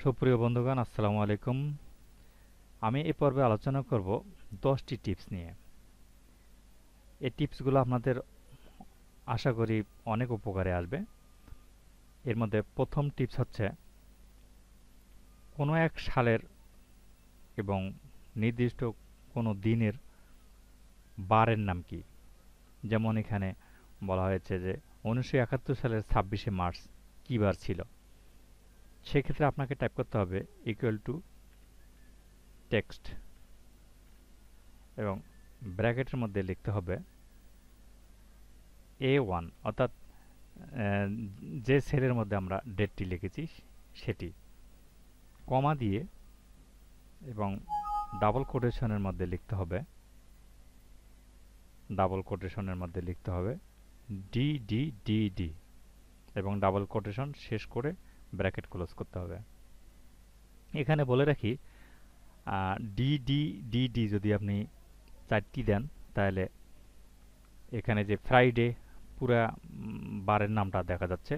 সুপ্রিয় বন্ধুগণ, আসসালামু আলাইকুম। আমি এই পর্বে আলোচনা করব 10টি টিপস নিয়ে। এই টিপসগুলো আপনাদের আশা করি অনেক উপকারে আসবে। এর মধ্যে প্রথম টিপস হচ্ছে কোনো এক সালের এবং নির্দিষ্ট কোনো দিনের বারের নাম কি। যেমন এখানে বলা হয়েছে যে 1971 সালের 26শে মার্চ কী বার ছিল। সেক্ষেত্রে আপনাকে টাইপ করতে হবে ইকুয়াল টু টেক্সট এবং ব্র্যাকেটের মধ্যে লিখতে হবে A1, অর্থাৎ যে সেলের মধ্যে আমরা ডেটটি লিখেছি সেটি, কমা দিয়ে এবং ডাবল কোটেশনের মধ্যে লিখতে হবে DDDD এবং ডাবল কোটেশন শেষ করে ব্র্যাকেট ক্লোজ করতে হবে। এখানে বলে রাখি DDDD যদি আপনি 4টি দেন তাহলে এখানে যে ফ্রাইডে পুরা বারের নামটা দেখা যাচ্ছে।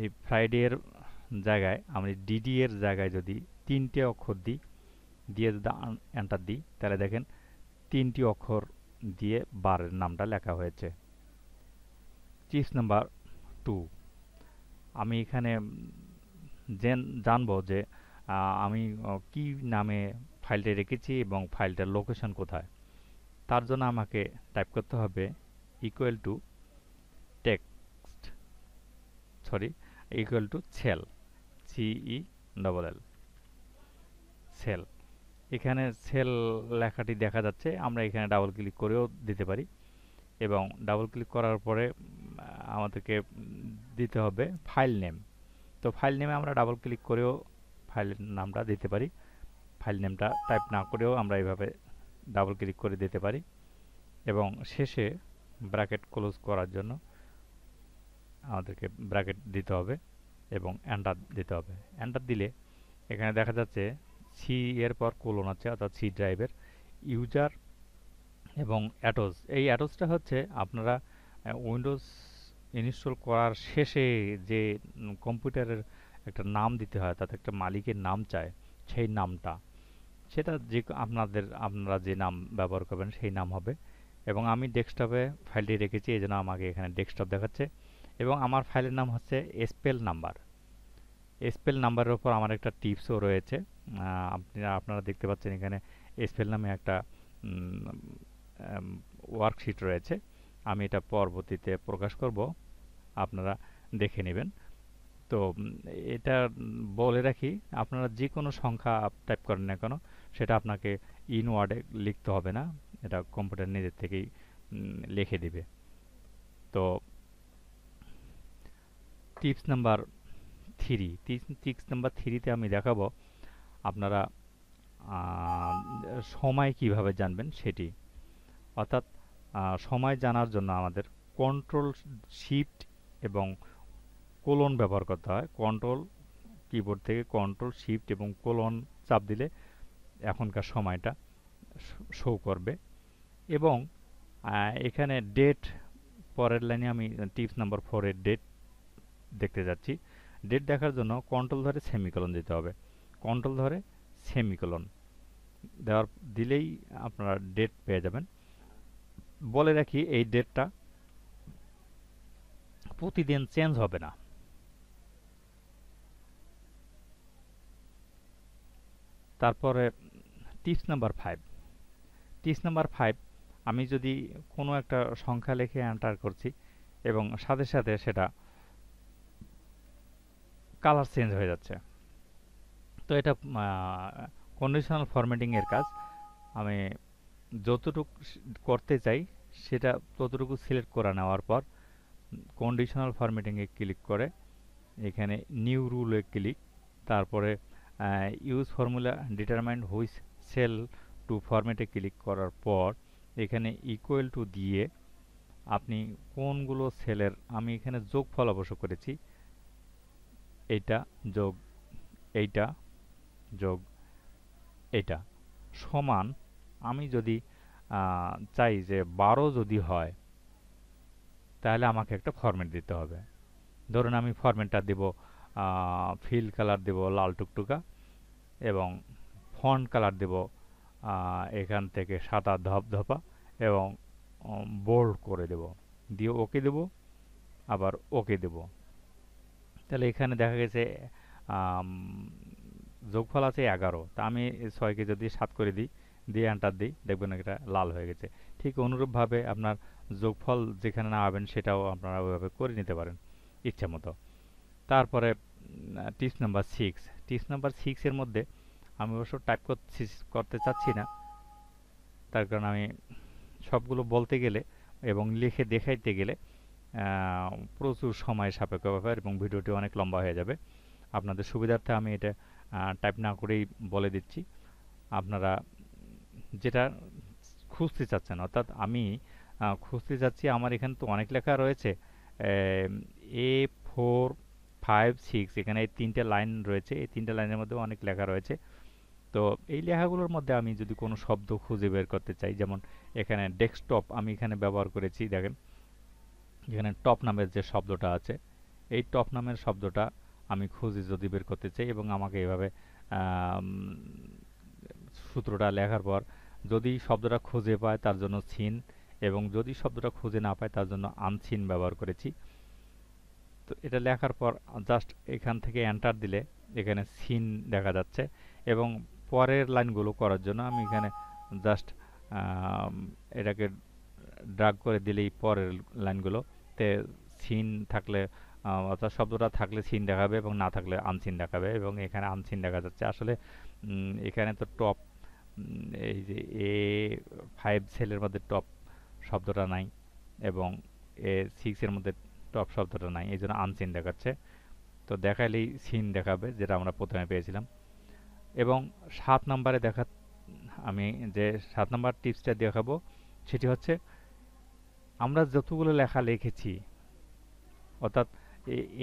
এই ফ্রাইডে এর জায়গায় আমি ডিডি এর জায়গায় যদি 3টে অক্ষর দিয়ে যদি এন্টার দিই তাহলে দেখেন 3টি অক্ষর দিয়ে বারের নামটা লেখা হয়েছে। টিপস নাম্বার 2, আমি এখানে জানবো যে আমি কি নামে ফাইলটা রেখেছি এবং ফাইলটার লোকেশন কোথায়। তার জন্য আমাকে টাইপ করতে হবে equal to text equal to cell CELL cell. এখানে সেল লেখাটি দেখা যাচ্ছে, আমরা এখানে ডাবল ক্লিক করেও দিতে পারি এবং ডাবল ক্লিক করার পরে আমাদেরকে দিতে হবে ফাইল নেম। তো ফাইল নেমে আমরা ডাবল ক্লিক করেও ফাইলের নামটা দিতে পারি। ফাইল নেমটা টাইপ না করেও আমরা এইভাবে ডাবল ক্লিক করে দিতে পারি এবং শেষে ব্র্যাকেট ক্লোজ করার জন্য আমাদেরকে ব্র্যাকেট দিতে হবে এবং এন্টার দিতে হবে। এন্টার দিলে এখানে দেখা যাচ্ছে সি এর পর কোলন আছে, অর্থাৎ সি ড্রাইভের ইউজার এবং অ্যাটোস। এই অ্যাটোসটা হচ্ছে আপনারা উইন্ডোজ ইনস্টল করার শেষে যে কম্পিউটারের একটা নাম দিতে হয়, তাতে একটা মালিকের নাম চায়, সেই নামটা, সেটা যে আপনারা যে নাম ব্যবহার করবেন সেই নাম হবে। এবং আমি ডেস্কটপে ফাইলটি রেখেছি, এই জন্য আমাকে এখানে ডেস্কটপ দেখাচ্ছে এবং আমার ফাইলের নাম হচ্ছে স্পেল নাম্বার। স্পেল নাম্বারের উপর আমার একটা টিপসও রয়েছে। আপনারা দেখতে পাচ্ছেন এখানে স্পেল নামে একটা ওয়ার্কশিট রয়েছে। আমি এটা পরবর্তীতে প্রকাশ করব, আপনারা দেখে নেবেন। তো এটা বলে রাখি, আপনারা যে কোনো সংখ্যা টাইপ করেন না কেন সেটা আপনাকে ইনওয়ার্ডে লিখতে হবে না, এটা কম্পিউটার নিজের থেকেই লিখে দিবে। তো টিপস নাম্বার 3তে আমি দেখাবো আপনারা সময় কিভাবে জানবেন সেটি। অর্থাৎ সময় জানার জন্য আমাদের কন্ট্রোল শিফট এবং কোলন ব্যবহার করতে হয়। কিবোর্ড থেকে কন্ট্রোল শিফট এবং কোলন চাপ দিলে এখনকার সময়টা শো করবে এবং এখানে ডেট, পরের লাইনে আমি টিপস নাম্বার 4 এর ডেট দেখতে যাচ্ছি। ডেট দেখার জন্য কন্ট্রোল ধরে সেমিকোলন দিতে হবে। কন্ট্রোল ধরে সেমিকোলন দিলেই আপনারা ডেট পেয়ে যাবেন। বলে রাখি এই ডেটটা প্রতিদিন চেঞ্জ হবে না। তারপরে টিপস নাম্বার 5, আমি যদি কোনো একটা সংখ্যা লিখে এন্টার করছি এবং সাথে সাথে সেটা কালার চেঞ্জ হয়ে যাচ্ছে, তো এটা কন্ডিশনাল ফরম্যাটিং এর কাজ। আমি যতটুকু করতে চাই সেটা ততটুকু সিলেক্ট করে নেওয়ার পর কন্ডিশনাল ফরম্যাটিং এ ক্লিক করে এখানে নিউ রুলে ক্লিক, তারপরে use formula determine which cell to ফরম্যাটে ক্লিক করার পর এখানে ইকুয়াল টু দিয়ে আপনি কোনগুলো সেলের, আমি এখানে যোগফল অবশ্য করেছি, এইটা যোগ এইটা যোগ এইটা সমান, আমি যদি চাই যে 12 যদি হয় তাহলে আমাকে একটা ফরম্যাট দিতে হবে। ধরুন আমি ফরম্যাটটা দেব ফিল কালার দেব লাল টুকটুকা, এবং ফন্ট কালার দেব এখান থেকে সাদা ধপধপা, এবং বোল্ড করে দেব, দিয়ে ওকে দেব, আবার ওকে দেব। তাহলে এখানে দেখা গেছে আম, যোগফল আছে 11, তা আমি 6কে যদি 7 করে দিই, দিয়ে এন্টার দিই, দেখবেন এটা লাল হয়ে গেছে। ঠিক অনুরূপভাবে আপনার যোগফল যেখানে না পাবেন সেটাও আপনারা ওইভাবে করে নিতে পারেন ইচ্ছা মতো। তারপরে টিপস নাম্বার 6, টিপস নাম্বার 6 এর মধ্যে আমি অবশ্য টাইপ করতে চাচ্ছি না, তার কারণ আমি সবগুলো বলতে গেলে এবং লিখে দেখাইতে গেলে প্রচুর সময় সাপেক্ষ ব্যাপার এবং ভিডিওটি অনেক লম্বা হয়ে যাবে। আপনাদের সুবিধার্থে আমি এটা টাইপ না করেই বলে দিচ্ছি। আপনারা যেটা খুঁজতে চাচ্ছেন, অর্থাৎ আমি খুঁজতে চাচ্ছি, আমার এখানে তো অনেক লেখা রয়েছে, A4, 5, 6, এখানে এই 3টে লাইন রয়েছে, এই 3টে লাইনের মধ্যে অনেক লেখা রয়েছে। তো এই লেখাগুলোর মধ্যে আমি যদি কোনো শব্দ খুঁজে বের করতে চাই, যেমন এখানে ডেস্কটপ আমি এখানে ব্যবহার করেছি, দেখেন এখানে টপ নামের যে শব্দটা আছে, এই টপ নামের শব্দটা আমি খুঁজে যদি বের করতে চাই, এবং আমাকে এভাবে সূত্রটা লেখার পর যদি শব্দটা খুঁজে পায় তার জন্য সিন, এবং যদি শব্দটা খুঁজে না পায় তার জন্য আনসিন ব্যবহার করেছি। তো এটা লেখার পর জাস্ট এখান থেকে এন্টার দিলে এখানে সিন দেখা যাচ্ছে, এবং পরের লাইনগুলো করার জন্য আমি এখানে জাস্ট এটাকে ড্রাগ করে দিলেই পরের লাইনগুলোতে সিন থাকলে, অর্থাৎ শব্দটা থাকলে সিন দেখাবে এবং না থাকলে আনসিন দেখাবে, এবং এখানে আনসিন দেখা যাচ্ছে। আসলে এখানে তো টপ, এই যে A5 সেলের মধ্যে টপ শব্দটা নাই, এবং A6 এর মধ্যে টপ শব্দটা নাই, এই জন্য আনসিন দেখাচ্ছে। তো দেখাইলেই সিন দেখাবে, যেটা আমরা প্রথমে পেয়েছিলাম। এবং 7 নম্বরে আমি যে 7 নম্বর টিপসটা দেখাবো সেটি হচ্ছে, আমরা যতগুলো লেখা লিখেছি, অর্থাৎ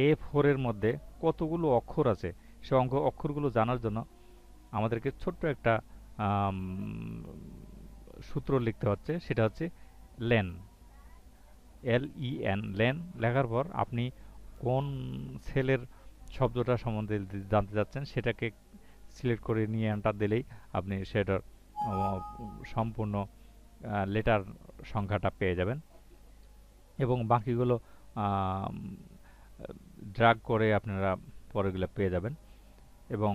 A4 এর মধ্যে কতগুলো অক্ষর আছে, সে অক্ষরগুলো জানার জন্য আমাদেরকে ছোট্ট একটা সূত্র লিখতে হচ্ছে, সেটা হচ্ছে লেন, LEN, লেন লেখার পর আপনি কোন সেলের শব্দটা সম্বন্ধে জানতে চাচ্ছেন সেটাকে সিলেক্ট করে নিয়ে এন্টার দিলেই আপনি সেটার সম্পূর্ণ লেটার সংখ্যাটা পেয়ে যাবেন, এবং বাকিগুলো ড্রাগ করে আপনারা পরেরগুলো পেয়ে যাবেন। এবং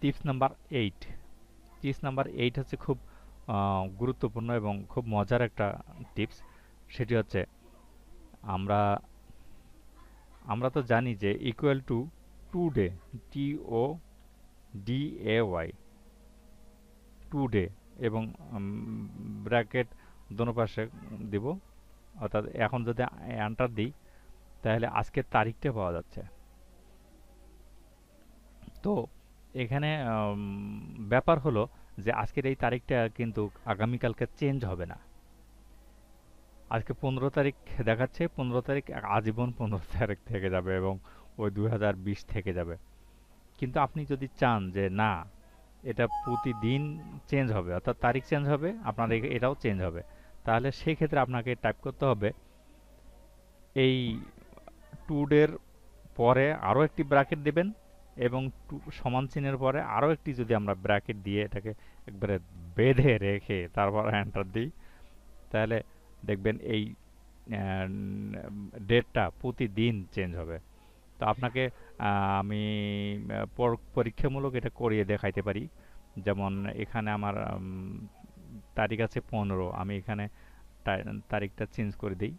টিপস নাম্বার 8, টিপস নাম্বার 8 হচ্ছে খুব গুরুত্বপূর্ণ এবং খুব মজার একটা টিপস। সেটি হচ্ছে, আমরা আমরা তো জানি যে equal to today, TODAY, today, এবং ব্র্যাকেট দোনো পাশে দিব, অর্থাৎ এখন যদি এন্টার দিই তাহলে আজকের তারিখটা পাওয়া যাচ্ছে। তো এখানে ব্যাপার হলো যে আজকের এই তারিখটা কিন্তু আগামীকালকে চেঞ্জ হবে না। আজকে 15 তারিখ দেখাচ্ছে, 15 তারিখ আজীবন 15 তারিখ থেকে যাবে, এবং ওই 2020 থেকে যাবে। কিন্তু আপনি যদি চান যে না, এটা প্রতিদিন চেঞ্জ হবে, অর্থাৎ তারিখ চেঞ্জ হবে, আপনার এটাও চেঞ্জ হবে, তাহলে সেই ক্ষেত্রে আপনাকে টাইপ করতে হবে এই টুডের পরে আরও একটি ব্র্যাকেট দেবেন, এবং সমান চিহ্নের পরে আরও একটি যদি আমরা ব্র্যাকেট দিয়ে এটাকে একবারে বেঁধে রেখে তারপর এন্টার দিই, তাহলে দেখবেন এই ডেটটা প্রতিদিন চেঞ্জ হবে। তো আপনাকে আমি পরীক্ষামূলক এটা করিয়ে দেখাইতে পারি। যেমন এখানে আমার তারিখ আছে 15, আমি এখানে তারিখটা চেঞ্জ করে দিই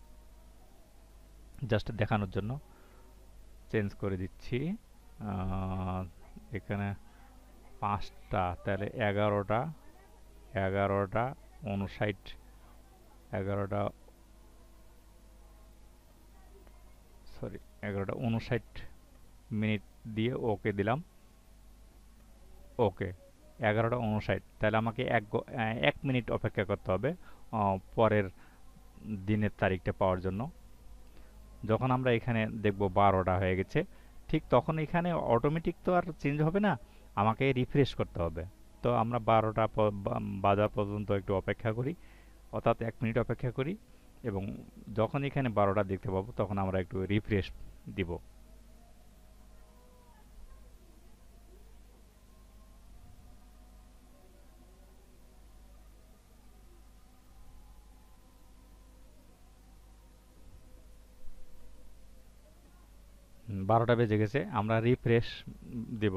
জাস্ট দেখানোর জন্য, চেঞ্জ করে দিচ্ছি। এখানে 5টা, তাহলে 11টা 59, 11টা, সরি 11টা 59 মিনিট দিয়ে ওকে দিলাম, ওকে 11টা 59, তাহলে আমাকে 1 মিনিট অপেক্ষা করতে হবে পরের দিনের তারিখটা পাওয়ার জন্য। যখন আমরা এখানে দেখব 12টা হয়ে গেছে, ঠিক তখন এখানে অটোমেটিক তো আর চেঞ্জ হবে না, আমাকে রিফ্রেশ করতে হবে। তো আমরা 12টা বাজা পর্যন্ত একটু অপেক্ষা করি, অর্থাৎ 1 মিনিট অপেক্ষা করি, এবং যখন এখানে 12টা দেখতে পাবো তখন আমরা একটু রিফ্রেশ দিব। বারোটা বেজে গেছে, আমরা রিফ্রেশ দেব।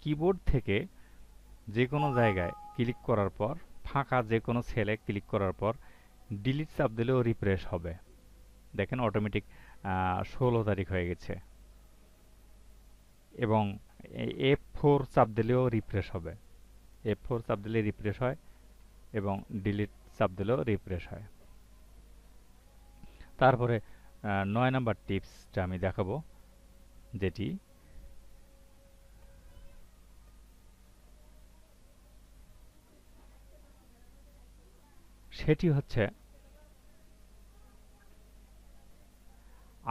কিবোর্ড থেকে যে কোনো জায়গায় ক্লিক করার পর, ফাঁকা যে কোনো সেলে ক্লিক করার পর ডিলিট চাপ দিলেও রিফ্রেশ হবে। দেখেন অটোমেটিক 16 তারিখ হয়ে গেছে। এবং F4 চাপ দিলেও রিফ্রেশ হবে। F4 চাপ দিলে রিফ্রেশ হয় এবং ডিলিট চাপ দিলেও রিফ্রেশ হয়। তারপরে 9 নাম্বার টিপসটা আমি দেখাবো, যেটি সেটি হচ্ছে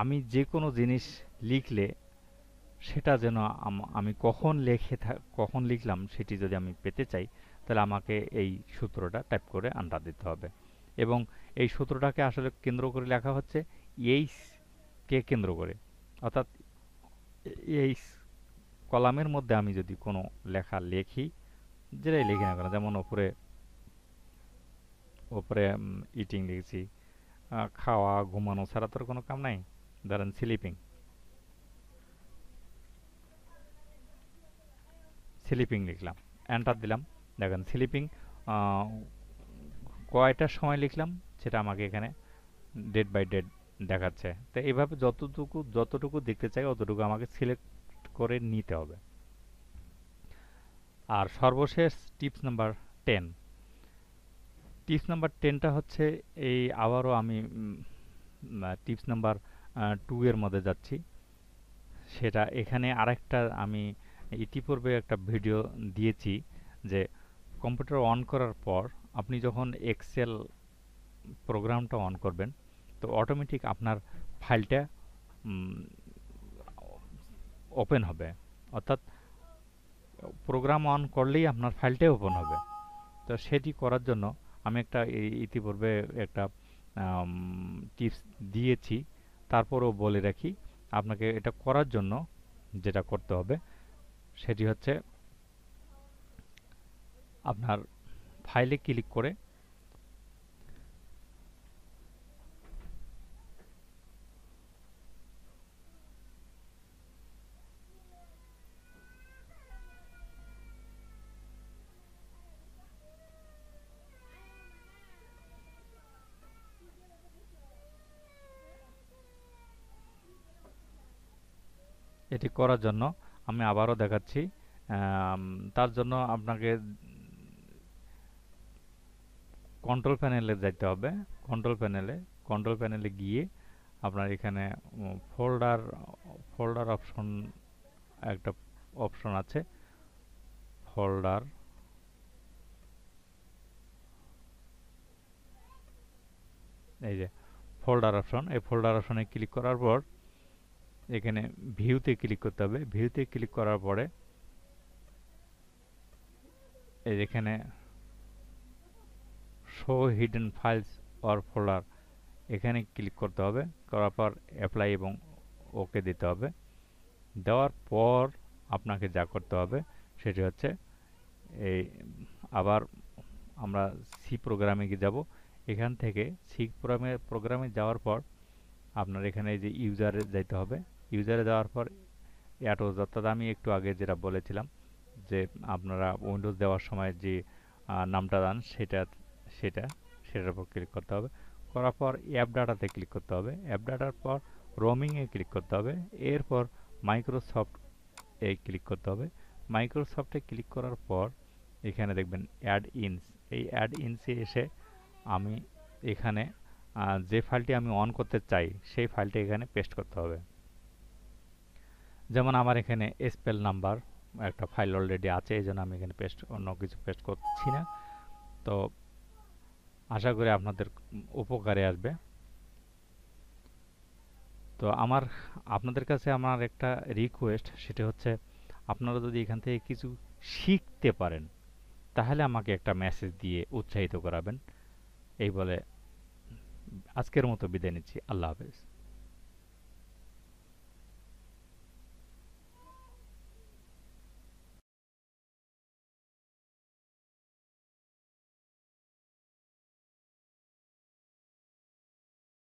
আমি যে কোনো জিনিস লিখলে সেটা যেন আমি কখন লিখলাম সেটি যদি আমি পেতে চাই, তাহলে আমাকে এই সূত্রটা টাইপ করে আন্ডার দিতে হবে। এবং এই সূত্রটাকে আসলে কেন্দ্র করে লেখা হচ্ছে এইচ কে কেন্দ্র করে, অর্থাৎ এইচ কলামের মধ্যে আমি যদি কোনো লেখা লিখি, যেটাই লিখি না কেন, যেমন ওপরে ওপরে ইটিং লিখেছি, খাওয়া ঘুমানো ছাড়া তোর কোনো কাম নাই, ধরেন স্লিপিং, স্লিপিং লিখলাম, এন্টার দিলাম। দেখেন স্লিপিং কয়টার সময় লিখলাম সেটা আমাকে এখানে ডেট বাই ডেট দেখাচ্ছে। তো এইভাবে যতটুকু দেখতে চাই অতটুকু আমাকে সিলেক্ট করে নিতে হবে। আর সর্বশেষ টিপস নাম্বার 10, টিপস নাম্বার 10টা হচ্ছে এই আবারও আমি টিপস নাম্বার 2 এর মধ্যে যাচ্ছি। সেটা এখানে আরেকটা আমি ইতিপূর্বে একটা ভিডিও দিয়েছি যে কম্পিউটার অন করার পর আপনি যখন এক্সেল প্রোগ্রামটা অন করবেন, তো অটোমেটিক আপনার ফাইলটা ওপেন হবে, অর্থাৎ প্রোগ্রাম অন করলেই আপনার ফাইলটাই ওপেন হবে। তো সেটি করার জন্য আমি একটা ইতিপূর্বে একটা টিপস দিয়েছি, তারপরেও বলে রাখি। আপনাকে এটা করার জন্য যেটা করতে হবে সেটি হচ্ছে আপনার ফাইলে ক্লিক করে এটি করার জন্য আমি আবারও দেখাচ্ছি। তার জন্য আপনাকে কন্ট্রোল প্যানেলে যাইতে হবে। কন্ট্রোল প্যানেলে গিয়ে আপনার এখানে ফোল্ডার ফোল্ডার অপশন একটা অপশন আছে, ফোল্ডার, এই যে ফোল্ডার অপশন, এই ফোল্ডার অপশনে ক্লিক করার পর এখানে ভিউতে ক্লিক করতে হবে। ভিউতে ক্লিক করার পরে এই যেখানে show hidden files or folder, এখানে ক্লিক করতে হবে। করার পর অ্যাপ্লাই এবং ওকে দিতে হবে। দেওয়ার পর আপনাকে যা করতে হবে সেটি হচ্ছে এই আবার আমরা সি প্রোগ্রামে গিয়ে যাব। এখান থেকে সি প্রোগ্রামে যাওয়ার পর আপনার এখানে যে ইউজারে যাইতে হবে। ইউজারে যাওয়ার পর অ্যাটোজ, অর্থাৎ আমি একটু আগে যেটা বলেছিলাম যে আপনারা উইন্ডোজ দেওয়ার সময় যে নামটা দেন সেটা সেটার উপর ক্লিক করতে হবে। করার পর অ্যাপ ডাটাতে ক্লিক করতে হবে। অ্যাপ ডাটার পর রোমিংয়ে ক্লিক করতে হবে। এরপর মাইক্রোসফট এ ক্লিক করতে হবে। মাইক্রোসফটে ক্লিক করার পর এখানে দেখবেন অ্যাড ইনস, এই অ্যাড ইনসে এসে আমি এখানে যে ফাইলটি আমি অন করতে চাই সেই ফাইলটি এখানে পেস্ট করতে হবে। যেমন আমার এখানে স্পেল নাম্বার একটা ফাইল অলরেডি আছে, এই জন্য আমি এখানে অন্য কিছু পেস্ট করছি না। তো আশা করি আপনাদের উপকারে আসবে। তো আপনাদের কাছে আমার একটা রিকোয়েস্ট, সেটা হচ্ছে আপনারা যদি এখান থেকে কিছু শিখতে পারেন তাহলে আমাকে একটা মেসেজ দিয়ে উৎসাহিত করাবেন। এই বলে আজকের মতো বিদায় নিচ্ছি। আল্লাহ হাফেজ।